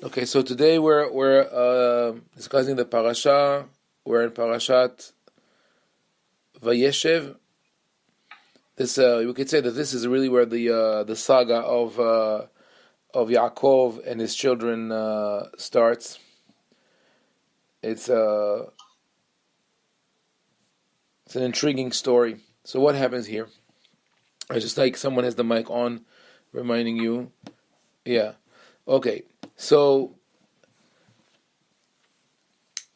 Okay, so today we're discussing the parasha. We're in parashat VaYeshev. This we could say that this is really where the saga of Yaakov and his children starts. It's an intriguing story. So what happens here? I just like someone has the mic on, reminding you. Yeah. Okay. So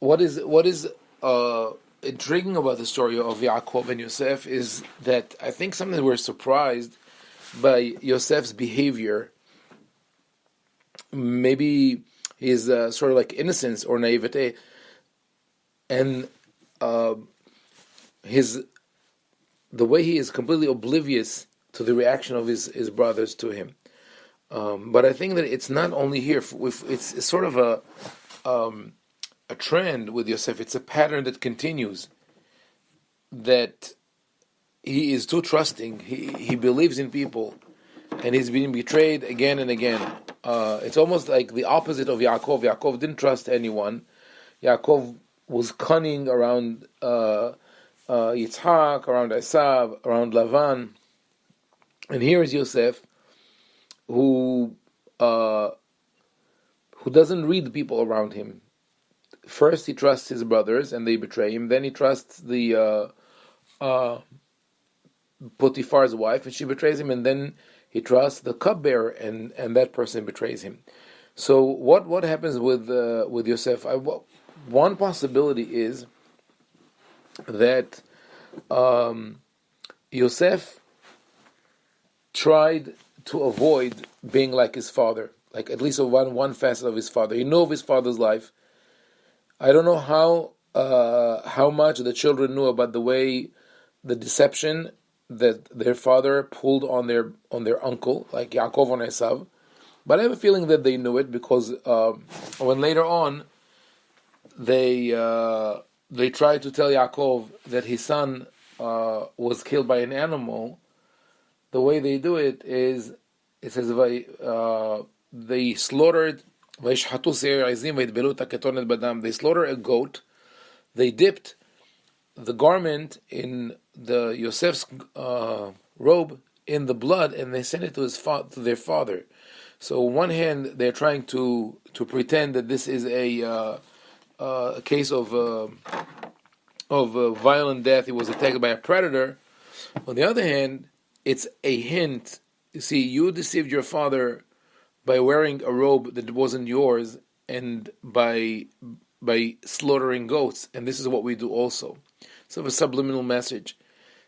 what is intriguing about the story of Yaakov and Yosef is that I think something we're surprised by Yosef's behavior. Maybe his sort of like innocence or naivete, and the way he is completely oblivious to the reaction of his brothers to him. But I think that it's not only here. It's sort of a trend with Yosef. It's a pattern that continues. That he is too trusting. He believes in people, and he's being betrayed again and again. It's almost like the opposite of Yaakov. Yaakov didn't trust anyone. Yaakov was cunning around Yitzhak, around Esav, around Lavan. And here is Yosef, who doesn't read the people around him. First, he trusts his brothers, and they betray him. Then he trusts the Potiphar's wife, and she betrays him. And then he trusts the cupbearer, and that person betrays him. So, what happens with Yosef? One possibility is that Yosef tried to avoid being like his father, like at least one facet of his father. He knew of his father's life. I don't know how much the children knew about the deception that their father pulled on their uncle, like Yaakov on Esav. But I have a feeling that they knew it because when later on they tried to tell Yaakov that his son was killed by an animal. The way they do it is, it says they slaughtered. They slaughter a goat. They dipped the garment in the Yosef's robe in the blood, and they sent it to their father. So on one hand, they're trying to pretend that this is a case of violent death. He was attacked by a predator. On the other hand, it's a hint. You see, you deceived your father by wearing a robe that wasn't yours, and by slaughtering goats, and this is what we do also. So a subliminal message.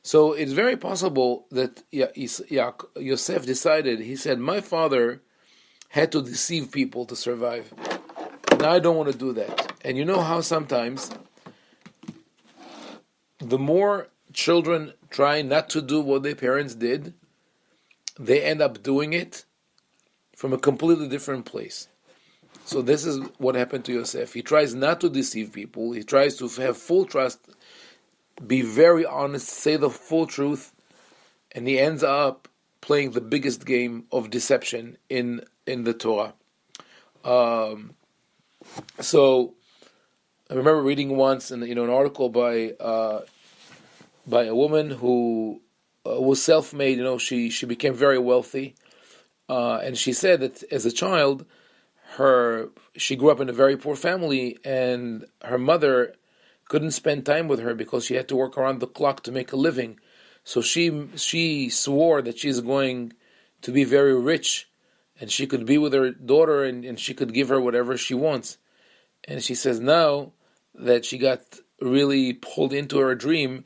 So it's very possible that Yosef decided. He said, "My father had to deceive people to survive. Now I don't want to do that." And you know how sometimes the more children try not to do what their parents did, they end up doing it from a completely different place. So this is what happened to Yosef. He tries not to deceive people. He tries to have full trust, be very honest, say the full truth, and he ends up playing the biggest game of deception in the Torah. So I remember reading once, an article by a woman who was self-made. She became very wealthy. And she said that as a child, she grew up in a very poor family, and her mother couldn't spend time with her because she had to work around the clock to make a living. So she swore that she's going to be very rich, and she could be with her daughter, and she could give her whatever she wants. And she says now that she got really pulled into her dream,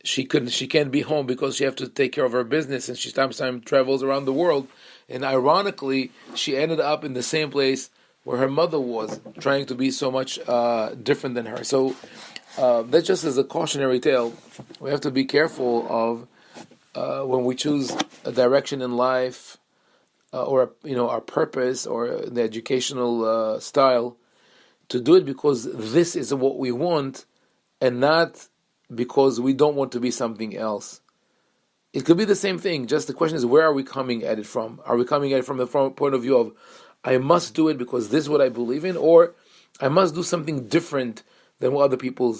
she can't be home because she has to take care of her business, and she sometimes travels around the world. And ironically, she ended up in the same place where her mother was, trying to be so much different than her. So that just is a cautionary tale. We have to be careful of when we choose a direction in life, or our purpose, or the educational style, to do it because this is what we want, and not because we don't want to be something else. It could be the same thing. Just the question is, where are we coming at it from? Are we coming at it from the point of view of, I must do it because this is what I believe in, or I must do something different than what other people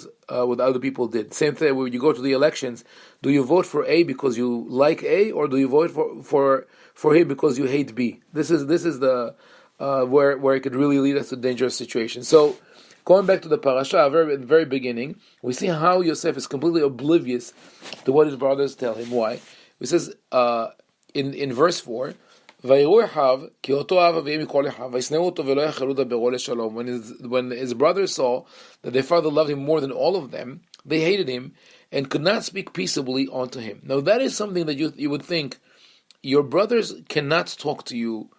did. Same thing when you go to the elections. Do you vote for A because you like A, or do you vote for him because you hate B? This is the where it could really lead us to dangerous situations. So, going back to the parasha, at the very beginning, we see how Yosef is completely oblivious to what his brothers tell him. Why? It says in verse 4, when his brothers saw that their father loved him more than all of them, they hated him and could not speak peaceably unto him. Now that is something that you would think your brothers cannot talk to you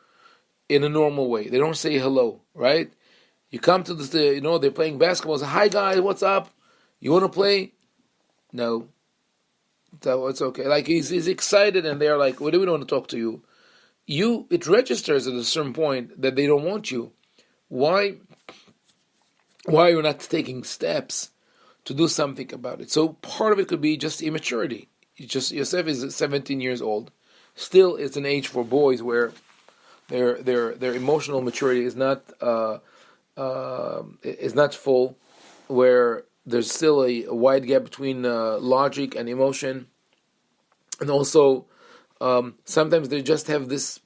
in a normal way. They don't say hello, right? You come to this, they're playing basketball. Say, hi guys, what's up? You want to play? No. So it's okay. Like he's excited, and they're like, "What do we want to talk to you?" It registers at a certain point that they don't want you. Why are you not taking steps to do something about it? So part of it could be just immaturity. Yosef is 17 years old. Still, it's an age for boys where their emotional maturity is not full, where there's still a wide gap between logic and emotion, and also sometimes they just have this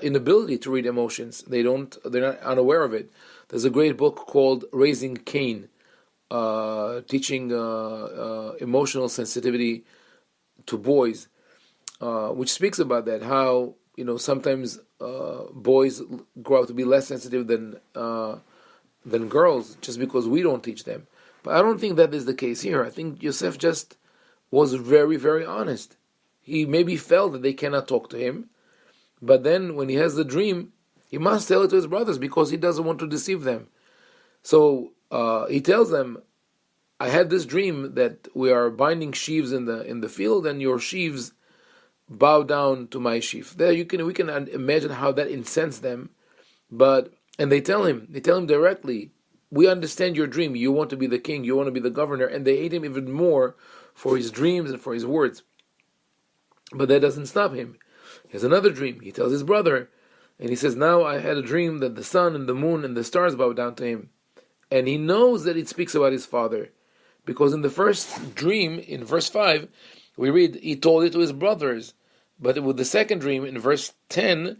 inability to read emotions. They're not unaware of it. There's a great book called Raising Cain, teaching emotional sensitivity to boys, which speaks about that, how sometimes boys grow up to be less sensitive than girls just because we don't teach them. But I don't think that is the case here. I think Yosef just was very, very honest. He maybe felt that they cannot talk to him, but then when he has the dream, he must tell it to his brothers because he doesn't want to deceive them. So he tells them, I had this dream that we are binding sheaves in the field, and your sheaves bow down to my sheaf. There we can imagine how that incensed them. And they tell him directly, we understand your dream. You want to be the king, you want to be the governor, and they hate him even more for his dreams and for his words. But that doesn't stop him. He has another dream. He tells his brother, and he says, now I had a dream that the sun and the moon and the stars bow down to him. And he knows that it speaks about his father, because in the first dream, in verse 5, we read, he told it to his brothers. But with the second dream, in verse 10,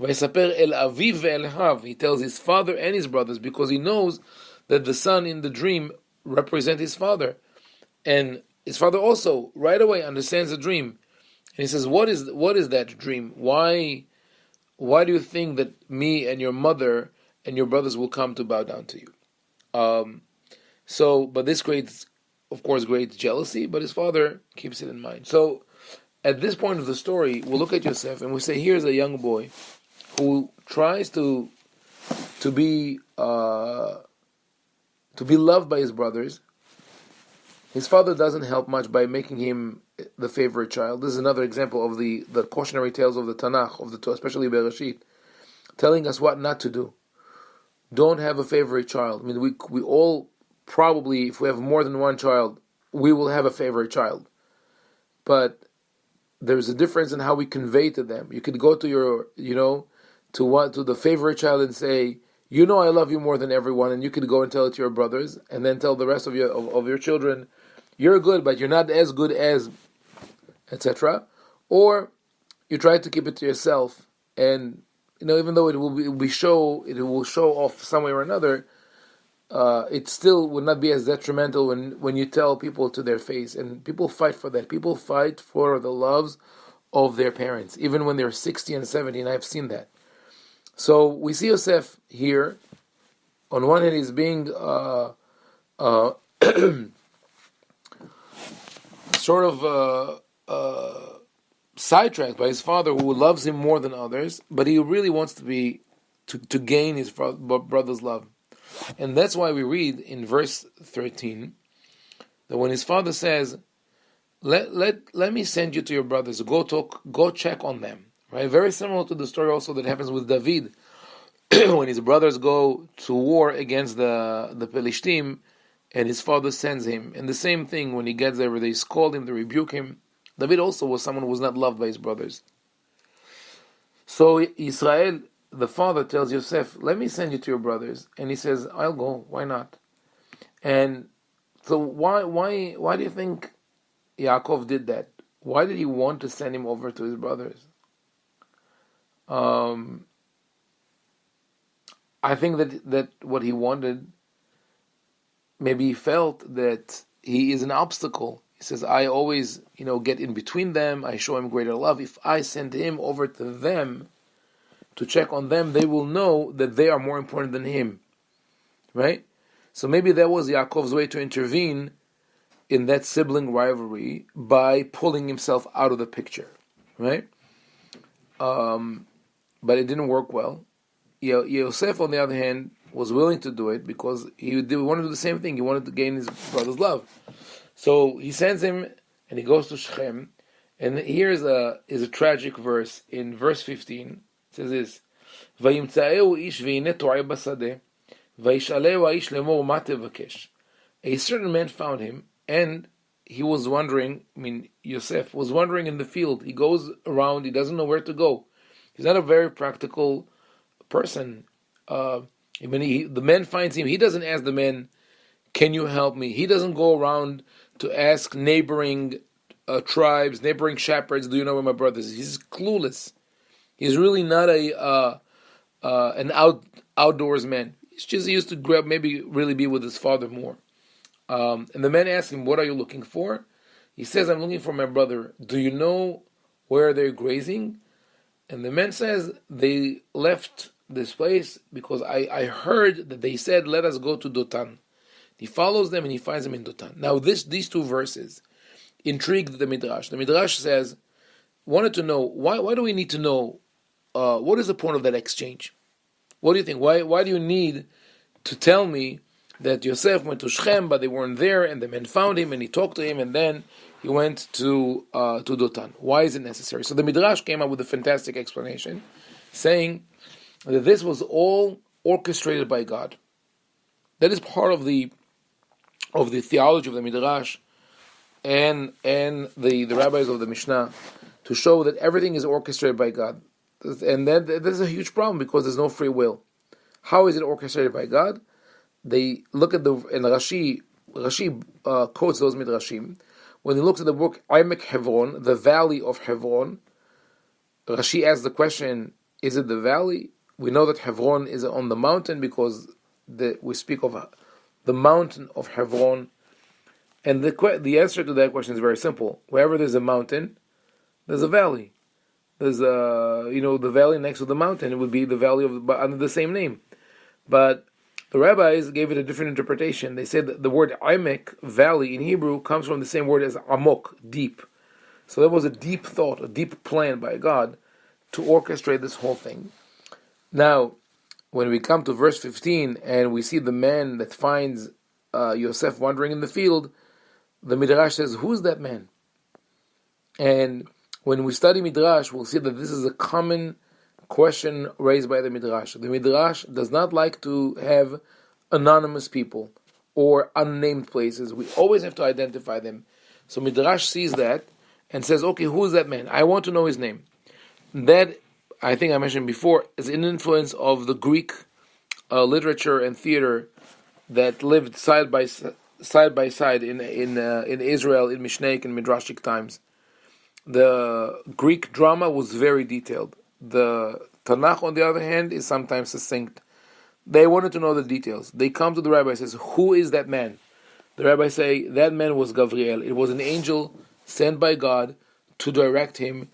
VaYesaper el aviv ve'el hav, he tells his father and his brothers, because he knows that the son in the dream represents his father. And his father also, right away, understands the dream. And he says, what is that dream? Why do you think that me and your mother and your brothers will come to bow down to you? But this creates, of course, great jealousy, but his father keeps it in mind. So, at this point of the story, we'll look at Yosef and we say, here's a young boy who tries to be loved by his brothers. His father doesn't help much by making him the favorite child. This is another example of the cautionary tales of the Tanakh, of the Torah, especially Bereshit, telling us what not to do. Don't have a favorite child. I mean, we all probably, if we have more than one child, we will have a favorite child. But there's a difference in how we convey to them. You could go to to the favorite child and say, I love you more than everyone, and you could go and tell it to your brothers, and then tell the rest of your children, you're good, but you're not as good as, etc. Or you try to keep it to yourself, and even though it will show off some way or another, it still would not be as detrimental when you tell people to their face. And people fight for that. People fight for the loves of their parents, even when they're 60 and 70, and I've seen that. So we see Yosef here. On one hand, he's being sort of sidetracked by his father, who loves him more than others, but he really wants to gain his brother's love. And that's why we read in verse 13 that when his father says, let me send you to your brothers, go check on them. Right? Very similar to the story also that happens with David when his brothers go to war against the Pelishtim, and his father sends him. And the same thing, when he gets there, they scold him, they rebuke him. David also was someone who was not loved by his brothers. So Israel the father tells Yosef, let me send you to your brothers. And he says, I'll go. Why not? And so why do you think Yaakov did that? Why did he want to send him over to his brothers? I think that what he wanted, maybe he felt that he is an obstacle. He says, I always, get in between them. I show him greater love. If I send him over to them to check on them, they will know that they are more important than him. Right? So maybe that was Yaakov's way to intervene in that sibling rivalry by pulling himself out of the picture. Right? But it didn't work well. Yosef, on the other hand, was willing to do it because he wanted to do the same thing. He wanted to gain his brother's love. So he sends him, and he goes to Shechem. And here is a tragic verse in verse 15. It says this: "Vayimtzaeu ish v'hineh to'eh basadeh, vayishaleu ha'ish lemor ma tevakesh." A certain man found him, and he was wandering. Yosef was wandering in the field. He goes around. He doesn't know where to go. He's not a very practical person. The man finds him. He doesn't ask the man, can you help me? He doesn't go around to ask neighboring tribes, neighboring shepherds, do you know where my brother is? He's clueless. He's really not an outdoors man. He used to maybe really be with his father more. And the man asks him, what are you looking for? He says, I'm looking for my brother. Do you know where they're grazing? And the man says, they left this place because I heard that they said, let us go to Dotan. He follows them and he finds them in Dotan. Now these two verses intrigued the Midrash. The Midrash says, wanted to know, why do we need to know, what is the point of that exchange? What do you think? Why do you need to tell me that Yosef went to Shechem, but they weren't there, and the men found him and he talked to him, and then he went to Dotan? Why is it necessary? So the Midrash came up with a fantastic explanation, saying that this was all orchestrated by God. That is part of the theology of the Midrash and the rabbis of the Mishnah, to show that everything is orchestrated by God. And then there's a huge problem because there's no free will. How is it orchestrated by God? They look at Rashi quotes those Midrashim. When he looks at the book Emek Hebron, the valley of Hebron, Rashi asks the question, is it the valley? We know that Hebron is on the mountain because we speak of the mountain of Hebron. And the answer to that question is very simple. Wherever there's a mountain, there's a valley. There's the valley next to the mountain. It would be the valley under the same name. But the rabbis gave it a different interpretation. They said that the word Emek, valley, in Hebrew, comes from the same word as Amok, deep. So there was a deep thought, a deep plan by God to orchestrate this whole thing. Now, when we come to verse 15 and we see the man that finds Yosef wandering in the field, the Midrash says, who's that man? And when we study Midrash, we'll see that this is a common question raised by the Midrash. The Midrash does not like to have anonymous people or unnamed places. We always have to identify them. So Midrash sees that and says, okay, who is that man? I want to know his name. That, I think I mentioned before, is an influence of the Greek literature and theater that lived side by side in Israel in Mishnaic and Midrashic times. The Greek drama was very detailed. The Tanakh, on the other hand, is sometimes succinct. They wanted to know the details. They come to the rabbi and says, who is that man? The rabbi say, that man was Gabriel. It was an angel sent by God to direct him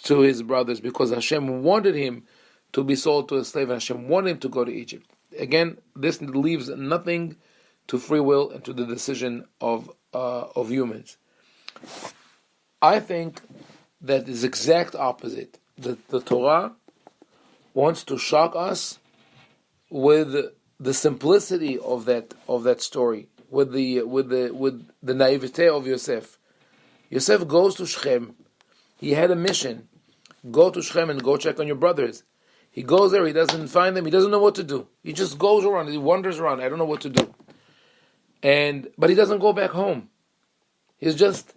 to his brothers because Hashem wanted him to be sold to a slave and Hashem wanted him to go to Egypt. Again, this leaves nothing to free will and to the decision of humans. I think that is exact opposite. The Torah wants to shock us with the simplicity of that story, with the naivete of Yosef. Yosef goes to Shechem. He had a mission. Go to Shechem and go check on your brothers. He goes there, he doesn't find them, he doesn't know what to do. He just goes around, he wanders around, I don't know what to do. But he doesn't go back home. He's just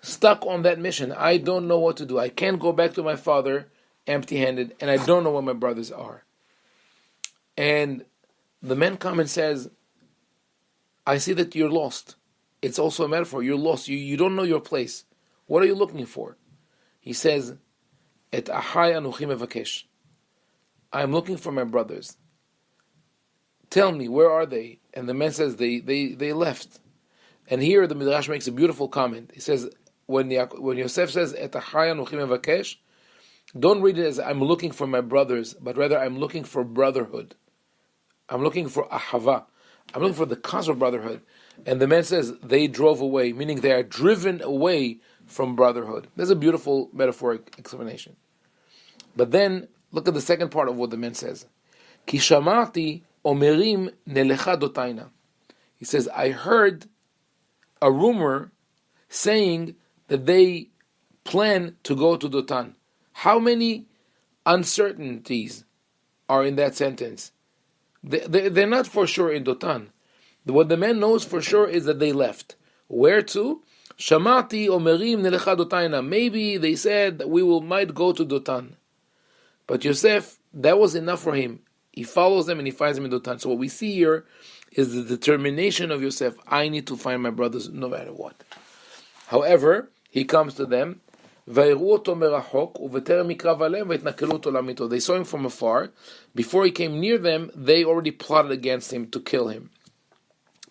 stuck on that mission. I don't know what to do. I can't go back to my father empty-handed, and I don't know where my brothers are. And the man comes and says, I see that you're lost. It's also a metaphor. You're lost. You don't know your place. What are you looking for? He says, Et ahai anuchi mevakesh. I'm looking for my brothers. Tell me, where are they? And the man says, they left. And here the Midrash makes a beautiful comment. He says, when Yosef says, Et ahai anuchi mevakesh, don't read it as I'm looking for my brothers, but rather I'm looking for brotherhood. I'm looking for ahava. I'm looking for the cause of brotherhood. And the man says, they drove away, meaning they are driven away from brotherhood. There's a beautiful metaphoric explanation. But then, look at the second part of what the man says. Ki shamati omerim nelecha dotaina. He says, I heard a rumor saying that they plan to go to Dotan. How many uncertainties are in that sentence? They're not for sure in Dotan. What the man knows for sure is that they left. Where to? Shamati omerim nelecha dotaina. Maybe they said that we might go to Dotan. But Yosef, that was enough for him. He follows them and he finds them in Dotan. So what we see here is the determination of Yosef. I need to find my brothers no matter what. However, he comes to them. They saw him from afar. Before he came near them, they already plotted against him to kill him.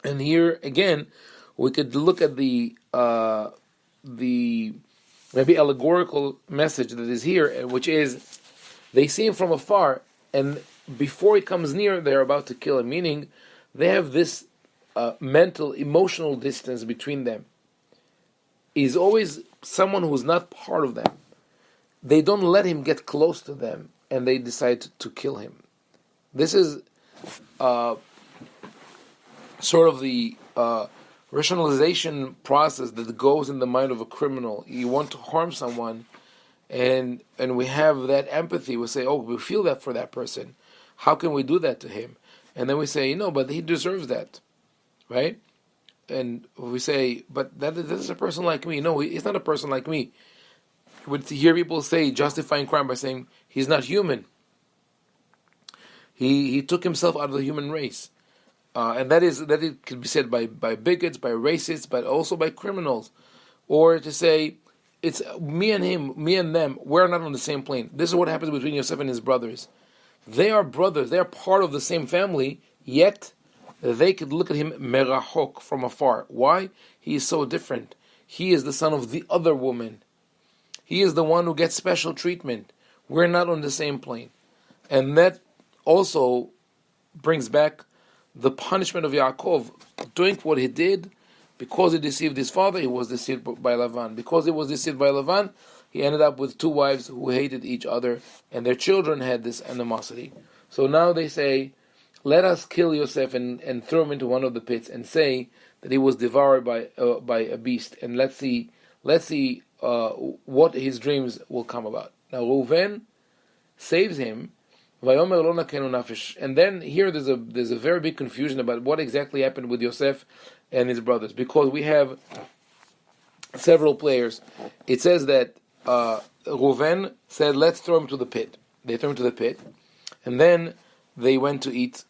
And here again, we could look at the maybe allegorical message that is here, which is they see him from afar, and before he comes near, they're about to kill him. Meaning, they have this mental, emotional distance between them. He's always someone who's not part of them. They don't let him get close to them, and they decide to kill him. This is sort of the rationalization process that goes in the mind of a criminal. You want to harm someone, and we have that empathy. We say, oh, we feel that for that person. How can we do that to him? And then we say, no, but he deserves that, right? And we say, but that is a person like me. No, he's not a person like me. We hear people say, justifying crime by saying, he's not human. He took himself out of the human race. And that it could be said by bigots, by racists, but also by criminals. Or to say, it's me and him, me and them, we're not on the same plane. This is what happens between Yosef and his brothers. They are brothers, they are part of the same family, yet they could look at him merachok, from afar. Why? He is so different. He is the son of the other woman. He is the one who gets special treatment. We're not on the same plane. And that also brings back the punishment of Yaakov, doing what he did. Because he deceived his father, he was deceived by Lavan. Because he was deceived by Lavan, he ended up with two wives who hated each other, and their children had this animosity. So now they say, let us kill Yosef and throw him into one of the pits, and say that he was devoured by a beast, and let's see what his dreams will come about. Now Reuven saves him. And then here there's a very big confusion about what exactly happened with Yosef and his brothers, because we have several players. It says that Reuven said, let's throw him to the pit. They threw him to the pit, and then they went to eat,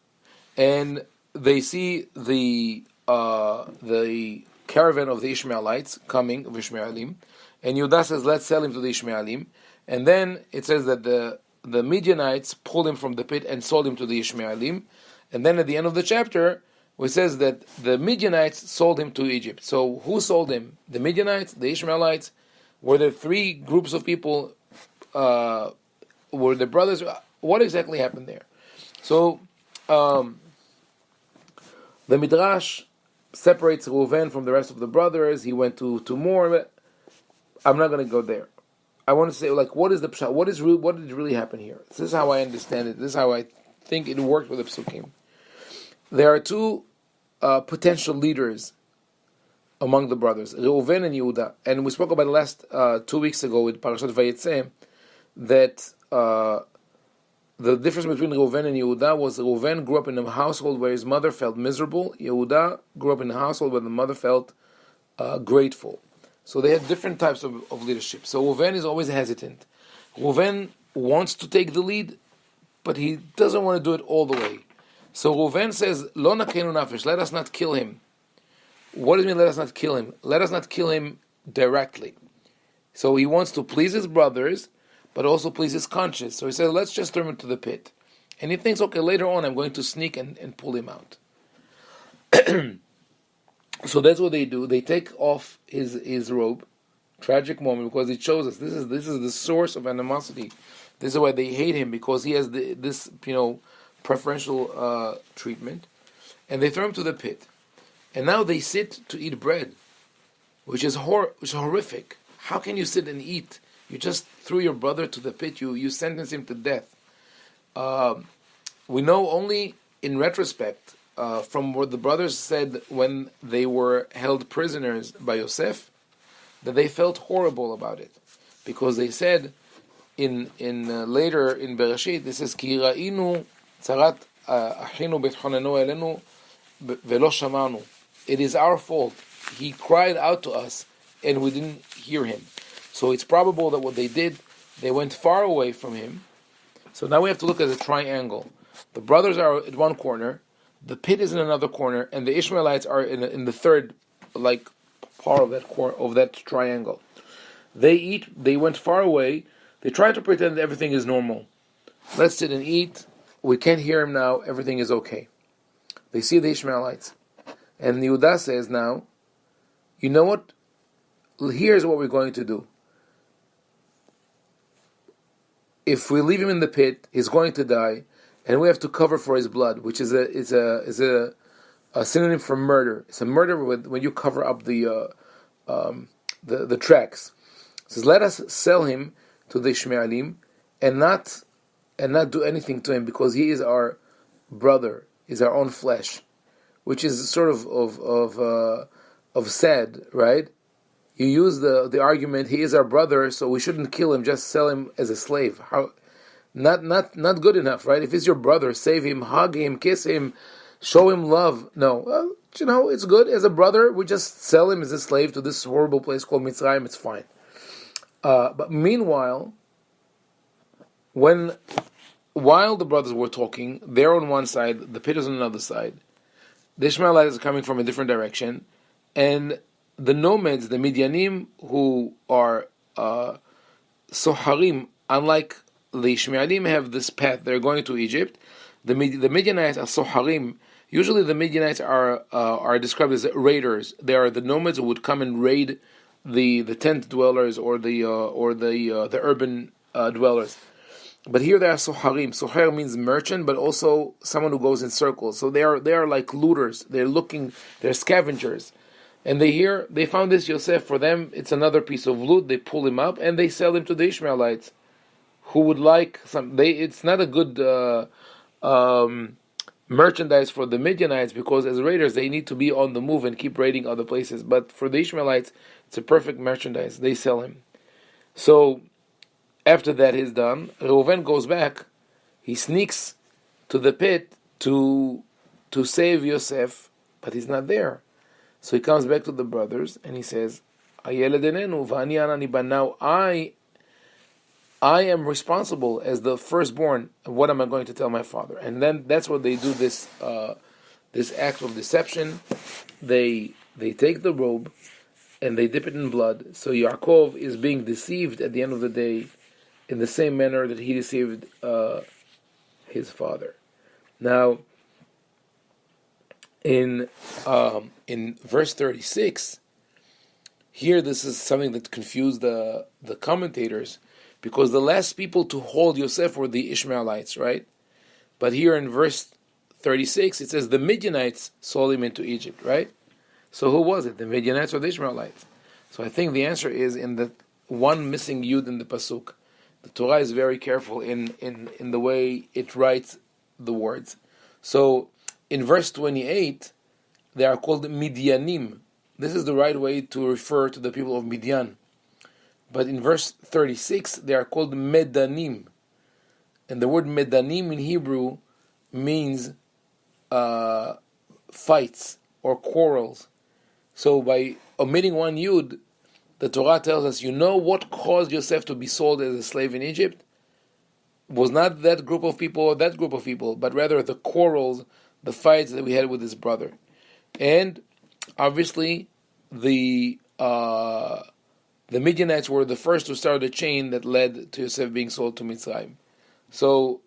and they see the caravan of the Ishmaelites coming, of Ishmaelim, and Yehuda says, let's sell him to the Ishmaelim. And then it says that the Midianites pulled him from the pit and sold him to the Ishmaelim. And then at the end of the chapter, it says that the Midianites sold him to Egypt. So who sold him? The Midianites, the Ishmaelites? Were there three groups of people? Were the brothers? What exactly happened there? So the Midrash separates Reuven from the rest of the brothers. He went to more. I'm not going to go there. I want to say, what is the pshat? What did really happen here? This is how I understand it. This is how I think it worked with the psukim. There are two potential leaders among the brothers, Reuven and Yehuda. And we spoke about it last 2 weeks ago with Parashat VaYeshev, that the difference between Reuven and Yehuda was Reuven grew up in a household where his mother felt miserable. Yehuda grew up in a household where the mother felt grateful. So they had different types of leadership. So Reuven is always hesitant. Reuven wants to take the lead, but he doesn't want to do it all the way. So Reuven says, Lo nakenu nafesh, let us not kill him. What does it mean, let us not kill him? Let us not kill him directly. So he wants to please his brothers, but also please his conscience. So he says, let's just throw him into the pit. And he thinks, okay, later on I'm going to sneak and pull him out. So that's what they do. They take off his robe. Tragic moment, because it shows us this is the source of animosity. This is why they hate him, because he has this preferential treatment. And they throw him to the pit. And now they sit to eat bread, which is horrific. How can you sit and eat? You just threw your brother to the pit. You sentenced him to death. We know only in retrospect from what the brothers said when they were held prisoners by Yosef, that they felt horrible about it, because they said in later in Bereshit, this is Ki ra'inu tzarat achinu betchonenu elenu velo shamanu. It is our fault. He cried out to us, and we didn't hear him. So it's probable that what they did, they went far away from him. So now we have to look at the triangle. The brothers are at one corner, the pit is in another corner, and the Ishmaelites are in the third, part of that triangle. They eat. They went far away. They try to pretend that everything is normal. Let's sit and eat. We can't hear him now. Everything is okay. They see the Ishmaelites. And Yehuda says now, you know what? Here's what we're going to do. If we leave him in the pit, he's going to die, and we have to cover for his blood, which is a synonym for murder. It's a murder when you cover up the tracks. It says, let us sell him to the Ishmaelim and not do anything to him, because he is our brother, is our own flesh, which is sort of sad, right? You use the argument, he is our brother, so we shouldn't kill him, just sell him as a slave. How? Not good enough, right? If he's your brother, save him, hug him, kiss him, show him love. No, it's good. As a brother, we just sell him as a slave to this horrible place called Mitzrayim, it's fine. But meanwhile, while the brothers were talking, they're on one side, the pit is on another side, the Ishmaelites are coming from a different direction, and the nomads, the Midianim, who are Soharim, unlike the Ishmaelim, have this path, they're going to Egypt. The Midianites are Soharim. Usually the Midianites are described as raiders. They are the nomads who would come and raid the tent dwellers or the urban dwellers. But here they are Soharim. Sohar means merchant, but also someone who goes in circles. So they are like looters. They're scavengers. And they found this Yosef. For them, it's another piece of loot. They pull him up and they sell him to the Ishmaelites, who would like some. It's not a good merchandise for the Midianites, because as raiders they need to be on the move and keep raiding other places. But for the Ishmaelites, it's a perfect merchandise. They sell him. So after that is done, Reuven goes back. He sneaks to the pit to save Yosef, but he's not there. So he comes back to the brothers and he says, now I am responsible as the firstborn. What am I going to tell my father? And then that's what they do, this act of deception. They take the robe and they dip it in blood. So Yaakov is being deceived at the end of the day in the same manner that he deceived his father. Now, in verse 36, here this is something that confused the commentators, because the last people to hold Yosef were the Ishmaelites, right? But here in verse 36, it says the Midianites sold him into Egypt, right? So who was it, the Midianites or the Ishmaelites? So I think the answer is in the one missing yud in the pasuk. The Torah is very careful in the way it writes the words. So in verse 28, they are called Midianim. This is the right way to refer to the people of Midian. But in verse 36, they are called Medanim. And the word Medanim in Hebrew means fights or quarrels. So by omitting one yud, the Torah tells us, you know what caused Yosef to be sold as a slave in Egypt? was not that group of people or that group of people, but rather the quarrels, the fights that we had with his brother. And obviously, the Midianites were the first to start a chain that led to Yosef being sold to Mitzrayim. So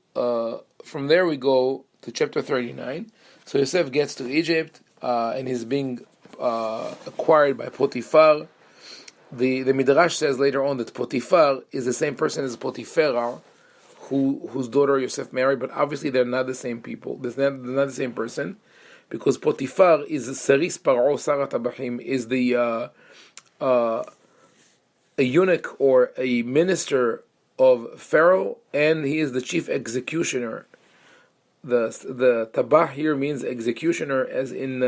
from there we go to chapter 39. So Yosef gets to Egypt and he's being acquired by Potiphar. The Midrash says later on that Potiphar is the same person as Potiphar, whose daughter Yosef married, but obviously they're not the same people. They're not the same person, because Potiphar is Saris Paro Sarat Abahim, is the a eunuch or a minister of Pharaoh, and he is the chief executioner. The Tabah here means executioner, as in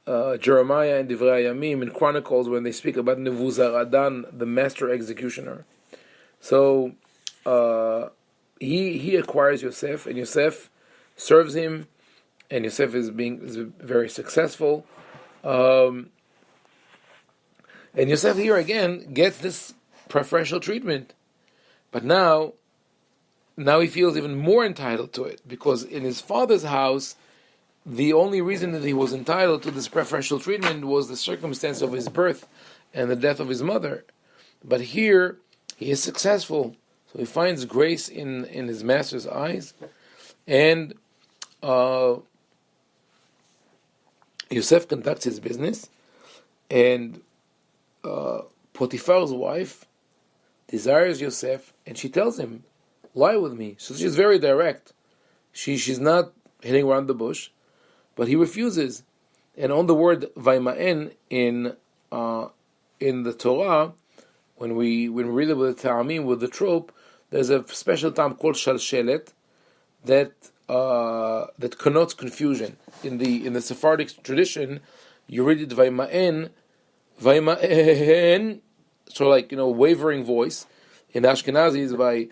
Jeremiah and Divrei Yamim in Chronicles, when they speak about Nebuzaradan, the master executioner. So he acquires Yosef, and Yosef serves him, and Yosef is very successful. And Yosef here again gets this preferential treatment, but now he feels even more entitled to it, because in his father's house, the only reason that he was entitled to this preferential treatment was the circumstance of his birth and the death of his mother. But here, he is successful, so he finds grace in his master's eyes, and Yosef conducts his business, and Potiphar's wife desires Yosef, and she tells him, lie with me. So she's very direct. She's not hitting around the bush, but he refuses. And on the word vayma'en in the Torah, when we read it with the ta'amim, with the trope, there's a special term called shalshelet that connotes confusion. In the Sephardic tradition, you read it vayma'en, so like, wavering voice. In Ashkenazi is vayma'en.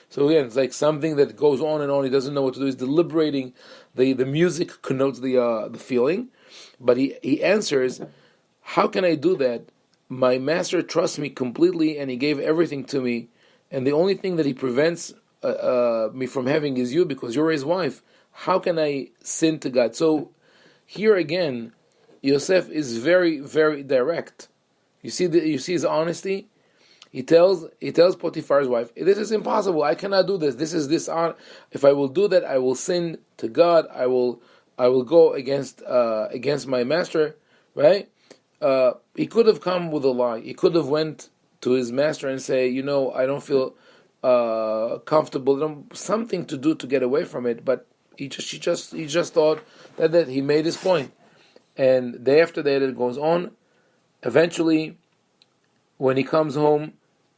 So again, it's like something that goes on and on. He doesn't know what to do. He's deliberating. The music connotes the feeling, but he answers, "How can I do that? My master trusts me completely, and he gave everything to me, and the only thing that he prevents me from having is you, because you're his wife. How can I sin to God?" So here again, Yosef is very, very direct. You see his honesty. He tells Potiphar's wife, "This is impossible. I cannot do this. This is dishonor. If I will do that, I will sin to God. I will go against my master." Right? He could have come with a lie. He could have went to his master and say, "I don't feel comfortable. Something to do to get away from it." But he just thought that he made his point. And day after day it goes on. Eventually, when he comes home,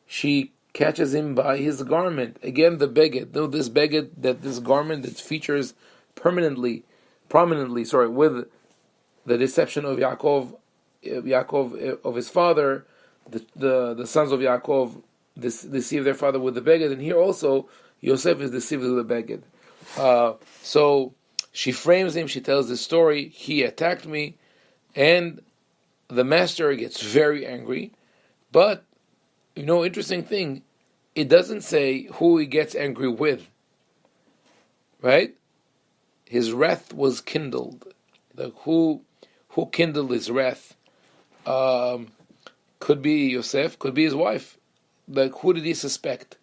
she catches him by his garment. Again, the beged. This beged, this garment that features prominently, with the deception of Yaakov of his father. The sons of Yaakov deceive their father with the beged, and here also Yosef is deceived with the beged. So she frames him. She tells this story. He attacked me, and the master gets very angry. But interesting thing, it doesn't say who he gets angry with. Right? His wrath was kindled. Like who kindled his wrath? Could be Yosef, could be his wife. Like who did he suspect?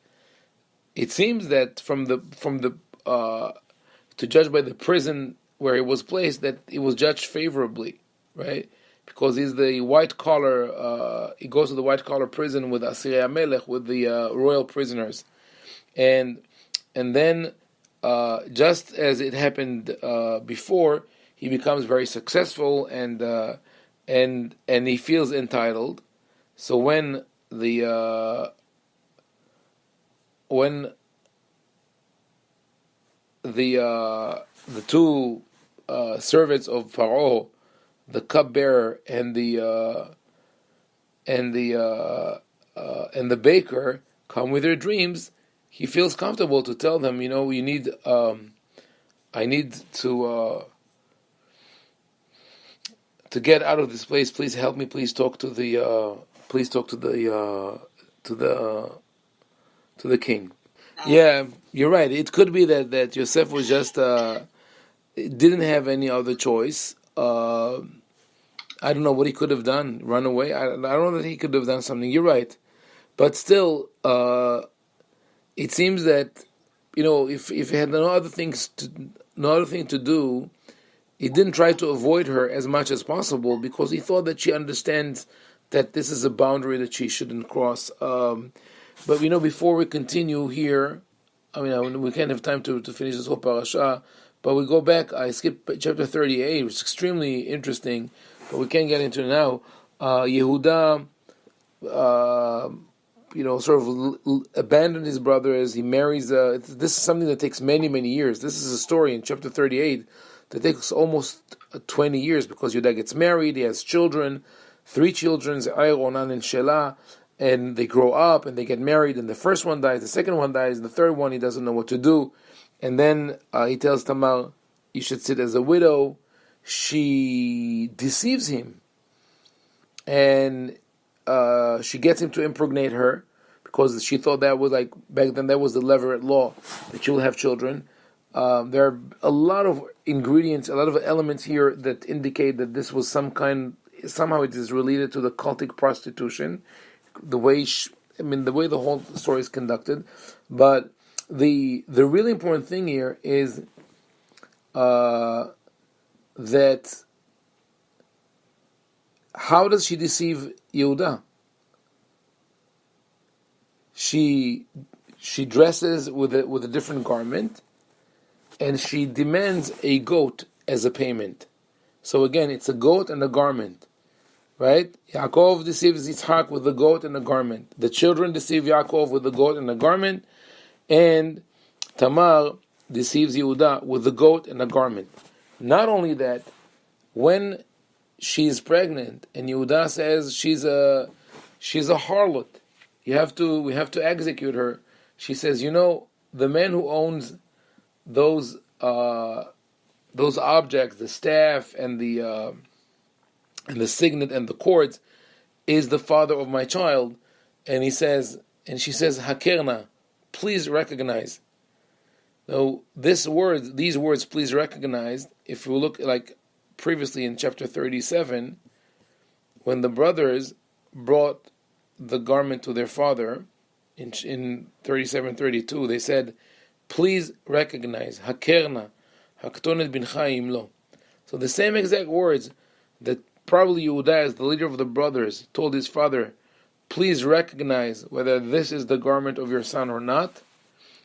It seems that from the to judge by the prison where he was placed, that he was judged favorably, right? Because he's the white collar. He goes to the white collar prison with Asirei HaMelech, with the royal prisoners, and then just as it happened before, he becomes very successful, and he feels entitled. So when the two servants of Pharaoh, the cupbearer and the baker, come with their dreams, he feels comfortable to tell them, you need, I need to get out of this place. Please help me. Please talk to the please talk to the king. Yeah, you're right. It could be that Yosef was just didn't have any other choice. I don't know what he could have done. Run away. I don't know that he could have done something. You're right, but still, it seems that if he had no other thing to do, he didn't try to avoid her as much as possible because he thought that she understands that this is a boundary that she shouldn't cross. But before we continue here, we can't have time to finish this whole parasha. But we go back. I skipped chapter 38, which is extremely interesting, but we can't get into it now. Yehuda, sort of abandoned his brothers. He marries. This is something that takes many, many years. This is a story in chapter 38 that takes almost 20 years because Yehuda gets married. He has children, 3 children, Ze'ir, Onan, and Shelah, and they grow up and they get married. And the first one dies, the second one dies, the third one he doesn't know what to do. And then he tells Tamar, "You should sit as a widow." She deceives him, and she gets him to impregnate her because she thought that was like back then that was the Levirate law that you'll have children. There are a lot of ingredients, a lot of elements here that indicate that this was somehow it is related to the cultic prostitution, the way the whole story is conducted. But the really important thing here is that how does she deceive Yehuda? She dresses with a different garment, and she demands a goat as a payment. So again, it's a goat and a garment, right? Yaakov deceives Yitzhak with the goat and a garment. The children deceive Yaakov with the goat and a garment, and Tamar deceives Yehuda with the goat and a garment. Not only that, when she's pregnant and Yehuda says she's a harlot, we have to execute her. She says, the man who owns those objects, the staff and the signet and the cords, is the father of my child. And she says, Hakerna, please recognize. Now, these words, please recognize, if you look like previously in chapter 37, when the brothers brought the garment to their father, in 37:32, they said, please recognize, Hakerna, Haktonet bin Chaim lo. So the same exact words that probably Yehuda, as the leader of the brothers, told his father, please recognize whether this is the garment of your son or not.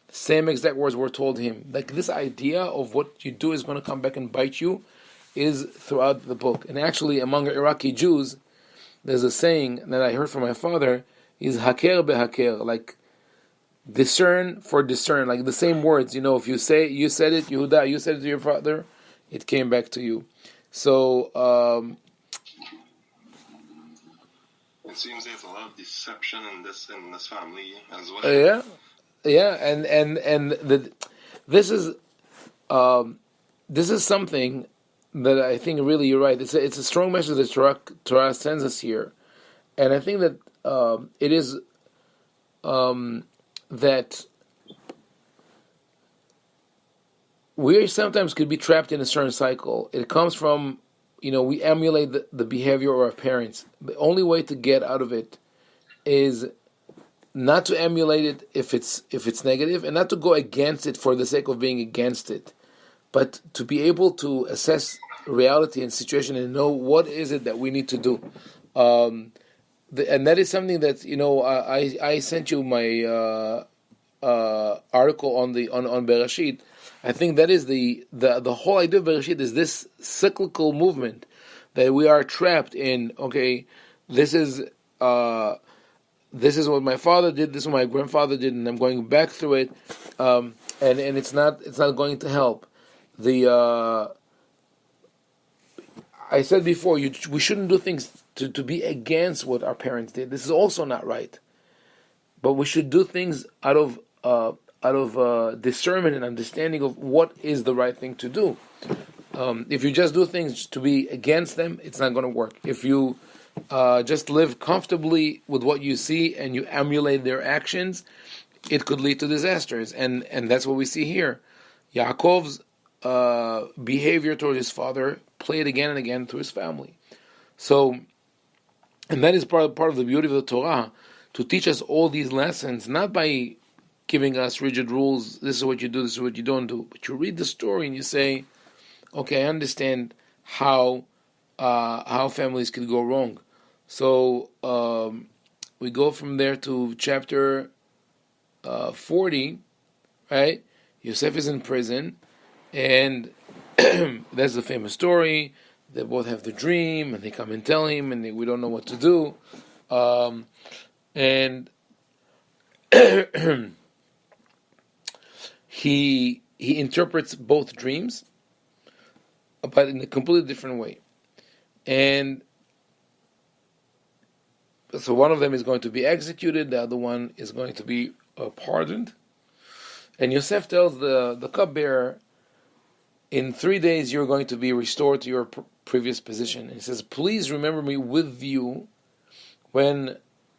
The same exact words were told him. Like this idea of what you do is going to come back and bite you is throughout the book. And actually among Iraqi Jews, there's a saying that I heard from my father, is haker behaker, like discern for discern, like the same words. If you said it, Yehuda, you said it to your father, it came back to you. So it seems there's a lot of deception in this family as well. Yeah, and this is something that I think really you're right. It's a strong message that Torah sends us here, and I think that it is that we sometimes could be trapped in a certain cycle. It comes from we emulate the behavior of our parents. The only way to get out of it is not to emulate it if it's negative, and not to go against it for the sake of being against it, but to be able to assess reality and situation and know what is it that we need to do. And that is something that I sent you my article on Bereshit. I think that is the whole idea of Bereshit is this cyclical movement that we are trapped in. Okay, this is what my father did, this is what my grandfather did, and I'm going back through it, and it's not going to help. I said before, we shouldn't do things to be against what our parents did. This is also not right. But we should do things out of discernment and understanding of what is the right thing to do. If you just do things to be against them, it's not going to work. If you just live comfortably with what you see and you emulate their actions, it could lead to disasters. And that's what we see here. Yaakov's behavior towards his father played again and again through his family. So, and that is part of the beauty of the Torah, to teach us all these lessons, not by giving us rigid rules, this is what you do, this is what you don't do, but you read the story and you say, okay, I understand how families could go wrong. So we go from there to chapter 40, right? Yosef is in prison, and that's the famous story. They both have the dream, and they come and tell him, and we don't know what to do. And he interprets both dreams, but in a completely different way. And so one of them is going to be executed, the other one is going to be pardoned. And Yosef tells the cupbearer, in 3 days you're going to be restored to your previous position. And he says, please remember me with you when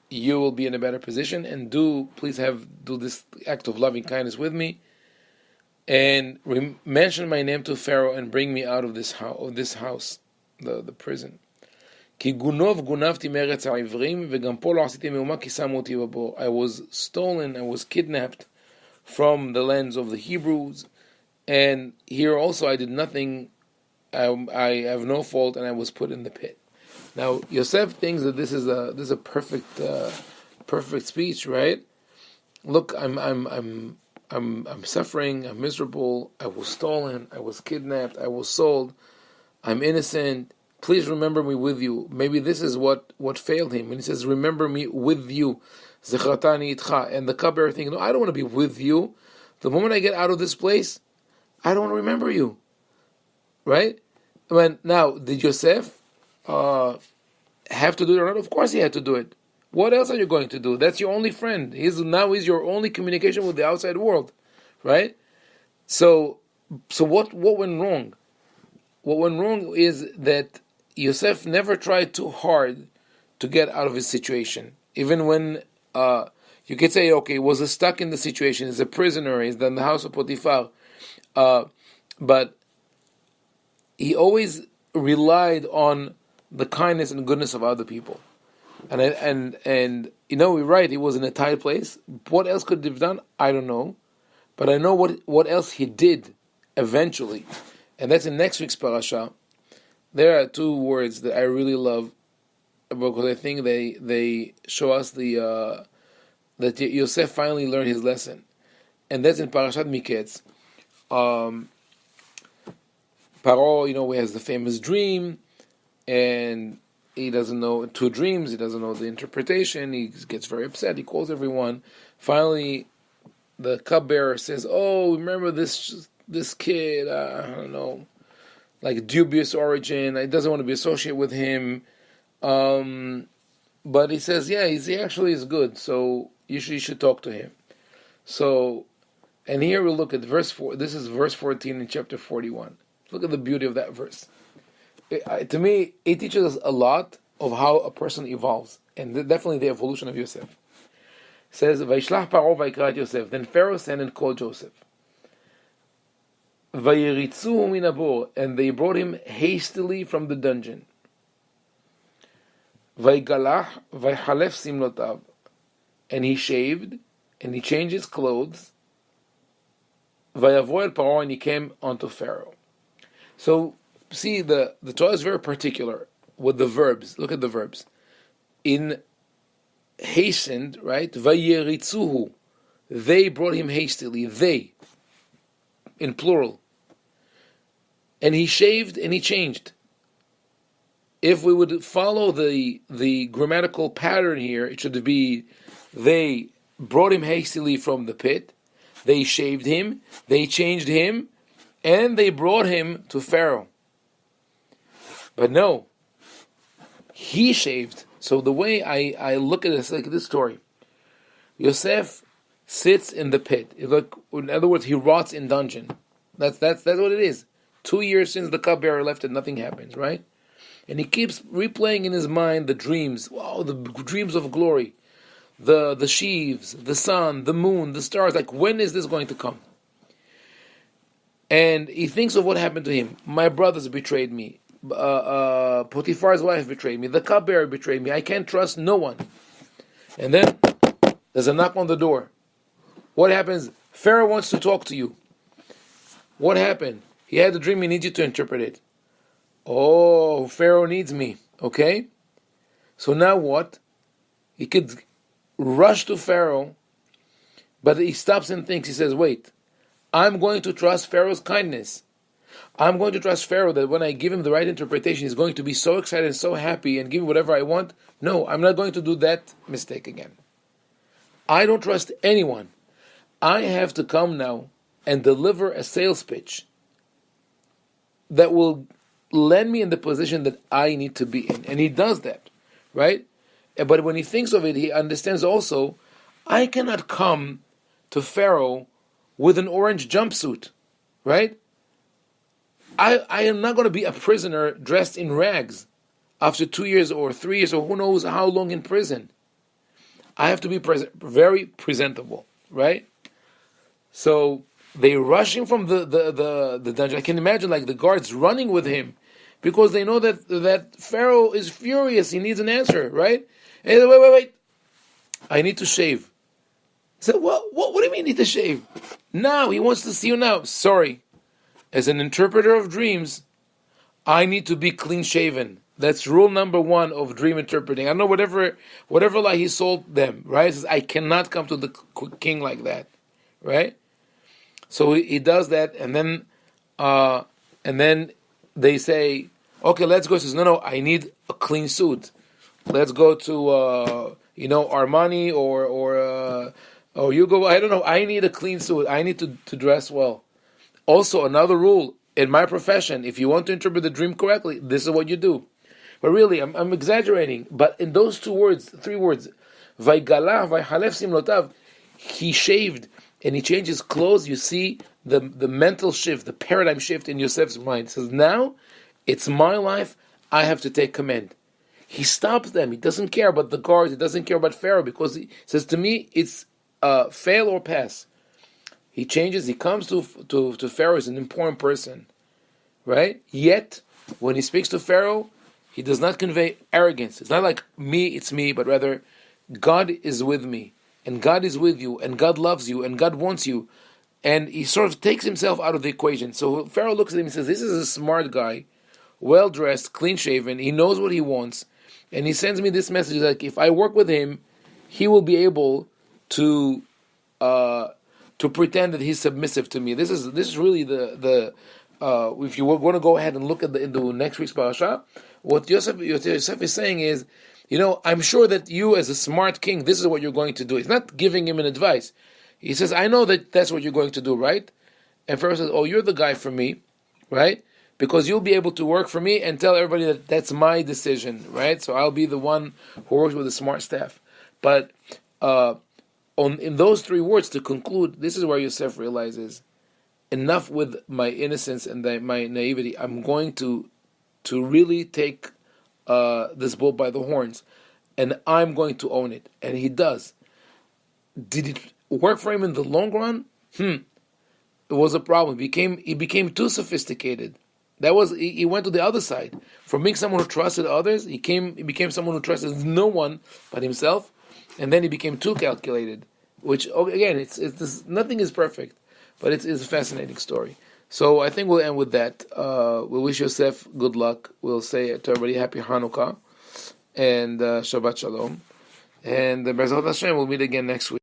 you will be in a better position, and please do this act of loving kindness with me, and mention my name to Pharaoh and bring me out of this house, the prison. I was stolen, I was kidnapped from the lands of the Hebrews, and here also I did nothing, I have no fault, and I was put in the pit. Now Yosef thinks that this is a perfect speech, right? Look, I'm suffering, I'm miserable, I was stolen, I was kidnapped, I was sold, I'm innocent. Please remember me with you. Maybe this is what failed him. When he says, remember me with you, Zechatani itcha, and the cupbearer thinking, no, I don't want to be with you. The moment I get out of this place, I don't want to remember you. Right? Now, did Yosef have to do it or not? Of course he had to do it. What else are you going to do? That's your only friend. He's your only communication with the outside world. Right? So what went wrong? What went wrong is that Yosef never tried too hard to get out of his situation. Even when you could say, okay, was he stuck in the situation? He's a prisoner. He's in the house of Potiphar. But he always relied on the kindness and goodness of other people. And we're right. He was in a tight place. What else could he have done? I don't know. But I know what else he did eventually. And that's in next week's parasha. There are two words that I really love, because I think they show us that Yosef finally learned his lesson, and that's in Parashat Miketz. Paro, has the famous dream, and he doesn't know two dreams. He doesn't know the interpretation. He gets very upset. He calls everyone. Finally, the cupbearer says, "Oh, remember this kid? I don't know." Like dubious origin, he doesn't want to be associated with him, but he says, "Yeah, he actually is good. So you should talk to him." So, and here we look at verse 4. This is verse 14 in chapter 41. Look at the beauty of that verse. To me, it teaches us a lot of how a person evolves, and definitely the evolution of Yosef. It says, "Vayishlach Paro vayikrat Yosef." Then Pharaoh sent and called Joseph. Vayiritzuhu min habor, and they brought him hastily from the dungeon. Vayigalach vaychalef simlotav, and he shaved and he changed his clothes. Vayavo el Paro, and he came unto Pharaoh. So see, the Torah is very particular with the verbs. Look at the verbs. In hastened, right? Vayiritzuhu, they brought him hastily. They, in plural. And he shaved and he changed. If we would follow the grammatical pattern here, it should be they brought him hastily from the pit, they shaved him, they changed him, and they brought him to Pharaoh. But no, he shaved. So the way I look at this, like this story, Yosef sits in the pit. In other words, he rots in dungeon. That's what it is. 2 years since the cupbearer left and nothing happens, right? And he keeps replaying in his mind the dreams. Wow, the dreams of glory. The sheaves, the sun, the moon, the stars. Like, when is this going to come? And he thinks of what happened to him. My brothers betrayed me. Potiphar's wife betrayed me. The cupbearer betrayed me. I can't trust no one. And then there's a knock on the door. What happens? Pharaoh wants to talk to you. What happened? He had a dream. He needs you to interpret it. Oh, Pharaoh needs me. Okay? So now what? He could rush to Pharaoh, but he stops and thinks. He says, wait, I'm going to trust Pharaoh's kindness. I'm going to trust Pharaoh that when I give him the right interpretation, he's going to be so excited and so happy and give me whatever I want. No, I'm not going to do that mistake again. I don't trust anyone. I have to come now and deliver a sales pitch that will land me in the position that I need to be in. And he does that, right? But when he thinks of it, he understands also, I cannot come to Pharaoh with an orange jumpsuit, right? I am not going to be a prisoner dressed in rags after 2 years or 3 years or who knows how long in prison. I have to be very presentable, right? So they rush him from the dungeon. I can imagine like the guards running with him because they know that Pharaoh is furious. He needs an answer, right? And he said, wait. I need to shave. He said, what do you mean need to shave? Now, he wants to see you now. Sorry. As an interpreter of dreams, I need to be clean shaven. That's rule number 1 of dream interpreting. I know whatever lie he sold them, right? He says, I cannot come to the king like that, right? So he does that, and then they say, okay, let's go. He says, no, I need a clean suit. Let's go to Armani or Hugo. I don't know. I need a clean suit. I need to dress well. Also, another rule in my profession: if you want to interpret the dream correctly, this is what you do. But really, I'm exaggerating. But in those 3 words, Vaygalah, Vayhalef Simlotav, he shaved and he changed his clothes. You see the mental shift, the paradigm shift in Yosef's mind. He says, now it's my life. I have to take command. He stops them. He doesn't care about the guards. He doesn't care about Pharaoh because he says, to me, it's fail or pass. He changes. He comes to Pharaoh as an important person, right? Yet, when he speaks to Pharaoh, he does not convey arrogance. It's not like me, it's me, but rather God is with me, and God is with you, and God loves you, and God wants you. And he sort of takes himself out of the equation. So Pharaoh looks at him and says, this is a smart guy, well-dressed, clean-shaven. He knows what he wants. And he sends me this message like, if I work with him, he will be able to pretend that he's submissive to me. This is really the if you want to go ahead and look at the next week's parasha, what Yosef is saying is, I'm sure that you as a smart king, this is what you're going to do. He's not giving him an advice. He says, I know that that's what you're going to do, right? And Pharaoh says, oh, you're the guy for me, right? Because you'll be able to work for me and tell everybody that that's my decision, right? So I'll be the one who works with a smart staff. But in those 3 words, to conclude, this is where Yosef realizes, enough with my innocence and my naivety. I'm going to really take this bull by the horns, and I'm going to own it. And he does. Did it work for him in the long run? It was a problem. He became too sophisticated. He went to the other side. From being someone who trusted others, he became someone who trusted no one but himself, and then he became too calculated. Which again, nothing is perfect, but it's a fascinating story. So I think we'll end with that. We'll wish Yosef good luck. We'll say to everybody Happy Hanukkah and Shabbat Shalom. And B'ezrat Hashem, we'll meet again next week.